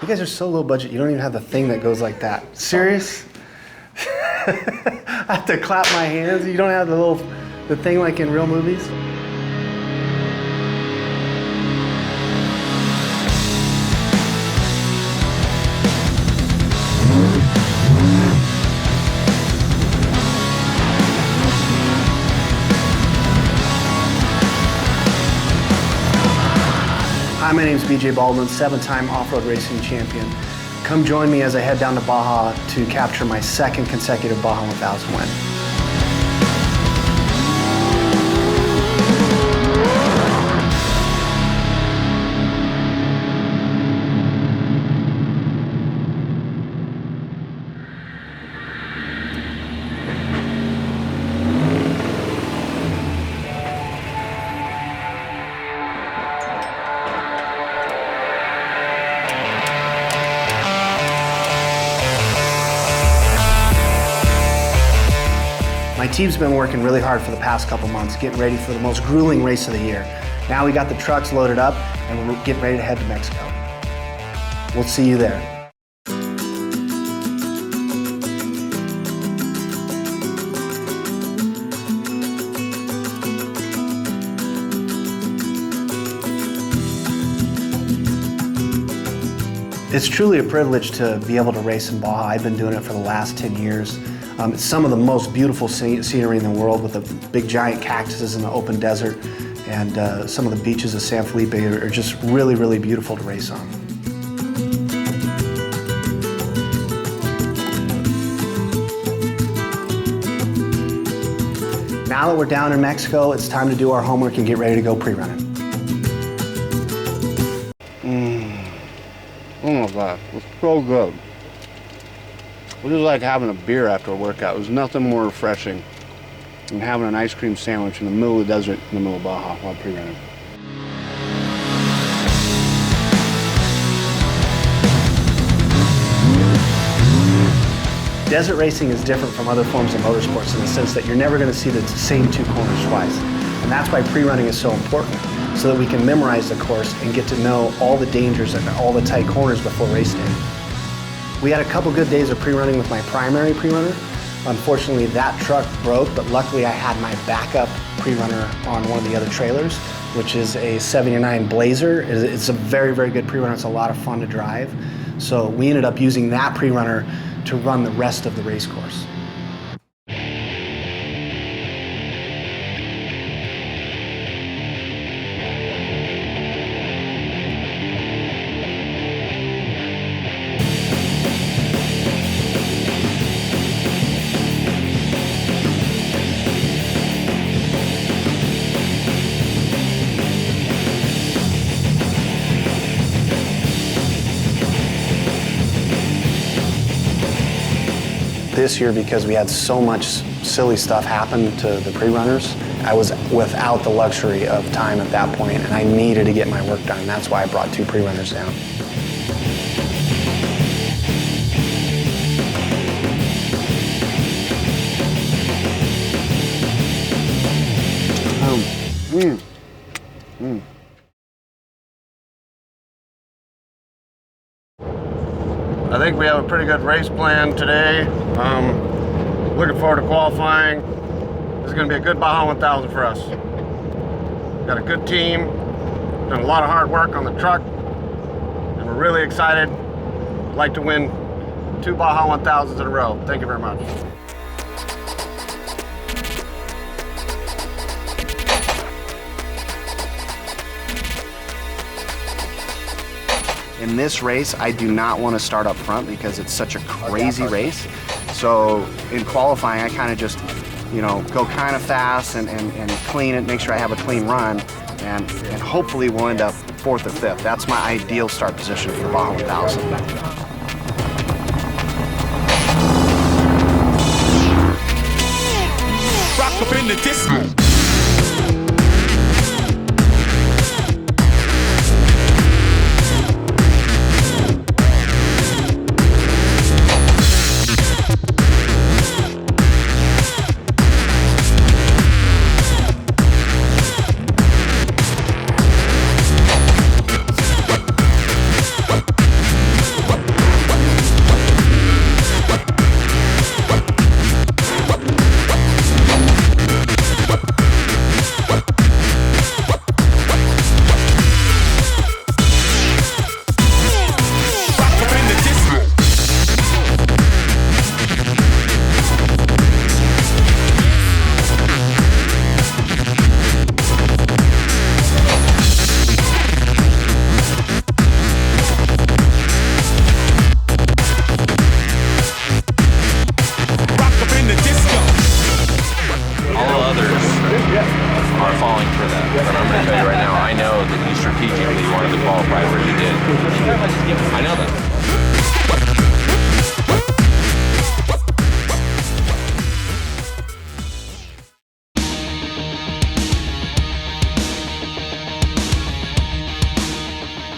You guys are so low budget, you don't even have the thing that goes like that. Serious? I have to clap my hands. You don't have the thing like in real movies? Hi, my name is BJ Baldwin, 7-time off-road racing champion. Come join me as I head down to Baja to capture my second consecutive Baja 1000 win. My team's been working really hard for the past couple months, getting ready for the most grueling race of the year. Now we got the trucks loaded up and we're getting ready to head to Mexico. We'll see you there. It's truly a privilege to be able to race in Baja. I've been doing it for the last 10 years. It's some of the most beautiful scenery in the world with the big giant cactuses in the open desert, and some of the beaches of San Felipe are just really, really beautiful to race on. Now that we're down in Mexico, it's time to do our homework and get ready to go pre-running. Oh my God, it was so good. It was like having a beer after a workout. It was nothing more refreshing than having an ice cream sandwich in the middle of the desert in the middle of Baja while pre-running. Desert racing is different from other forms of motorsports in the sense that you're never going to see the same two corners twice. And that's why pre-running is so important, so that we can memorize the course and get to know all the dangers and all the tight corners before race day. We had a couple good days of pre-running with my primary pre-runner. Unfortunately, that truck broke, but luckily I had my backup pre-runner on one of the other trailers, which is a 79 Blazer. It's a very, very good pre-runner. It's a lot of fun to drive. So we ended up using that pre-runner to run the rest of the race course. This year, because we had so much silly stuff happen to the pre-runners, I was without the luxury of time at that point, and I needed to get my work done. That's why I brought 2 pre-runners down. I think we have a pretty good race plan today. Looking forward to qualifying. This is going to be a good Baja 1000 for us. Got a good team, done a lot of hard work on the truck, and we're really excited. I'd like to win 2 Baja 1000s in a row. Thank you very much. In this race, I do not want to start up front because it's such a crazy race. So in qualifying, I kind of just, go kind of fast and clean it, make sure I have a clean run, and hopefully we'll end up 4th or 5th. That's my ideal start position for Baja 1000. Rock up in the disco. Yeah, I know that.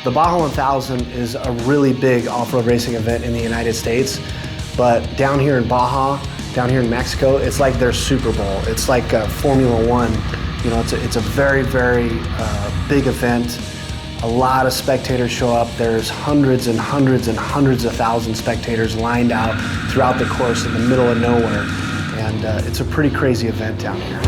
The Baja 1000 is a really big off-road racing event in the United States, but down here in Baja, down here in Mexico, it's like their Super Bowl. It's like Formula One. You know, it's a very, very big event. A lot of spectators show up. There's hundreds and hundreds and hundreds of thousands of spectators lined out throughout the course in the middle of nowhere. And it's a pretty crazy event down here.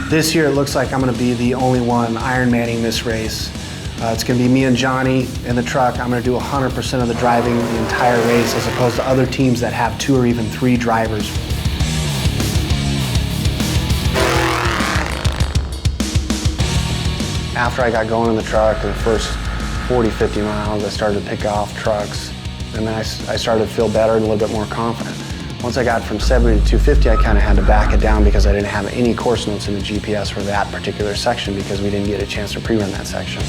This year it looks like I'm going to be the only one Ironmanning this race. It's going to be me and Johnny in the truck. I'm going to do 100% of the driving the entire race as opposed to other teams that have 2 or even 3 drivers. After I got going in the truck, the first 40, 50 miles, I started to pick off trucks. And then I started to feel better and a little bit more confident. Once I got from 70 to 250, I kind of had to back it down because I didn't have any course notes in the GPS for that particular section because we didn't get a chance to pre-run that section.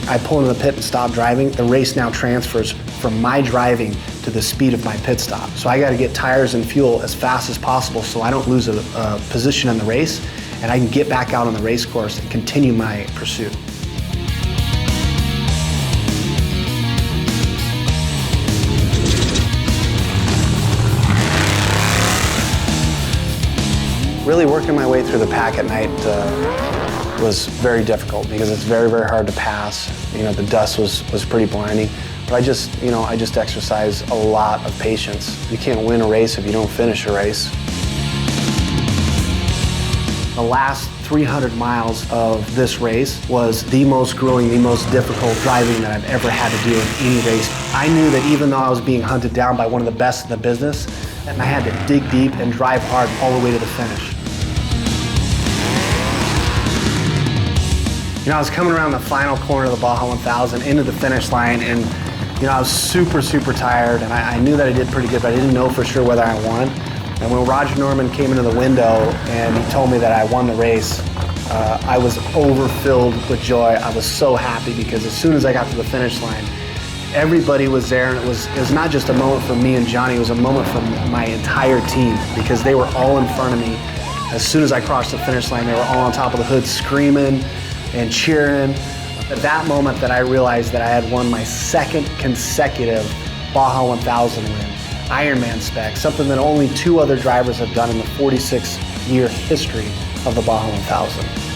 I pull into the pit and stop driving. The race now transfers from my driving to the speed of my pit stop. So I got to get tires and fuel as fast as possible so I don't lose a position in the race and I can get back out on the race course and continue my pursuit. Really working my way through the pack at night was very difficult because it's very, very hard to pass. You know, the dust was pretty blinding. But I just exercise a lot of patience. You can't win a race if you don't finish a race. The last 300 miles of this race was the most grueling, the most difficult driving that I've ever had to do in any race. I knew that even though I was being hunted down by one of the best in the business, and I had to dig deep and drive hard all the way to the finish. You know, I was coming around the final corner of the Baja 1000 into the finish line, and you know, I was super, super tired, and I knew that I did pretty good, but I didn't know for sure whether I won. And when Roger Norman came into the window and he told me that I won the race, I was overfilled with joy. I was so happy because as soon as I got to the finish line, everybody was there, and it was not just a moment for me and Johnny, it was a moment for my entire team because they were all in front of me. As soon as I crossed the finish line, they were all on top of the hood screaming and cheering. At that moment that I realized that I had won my 2nd consecutive Baja 1000 win, Ironman spec, something that only 2 other drivers have done in the 46-year history of the Baja 1000.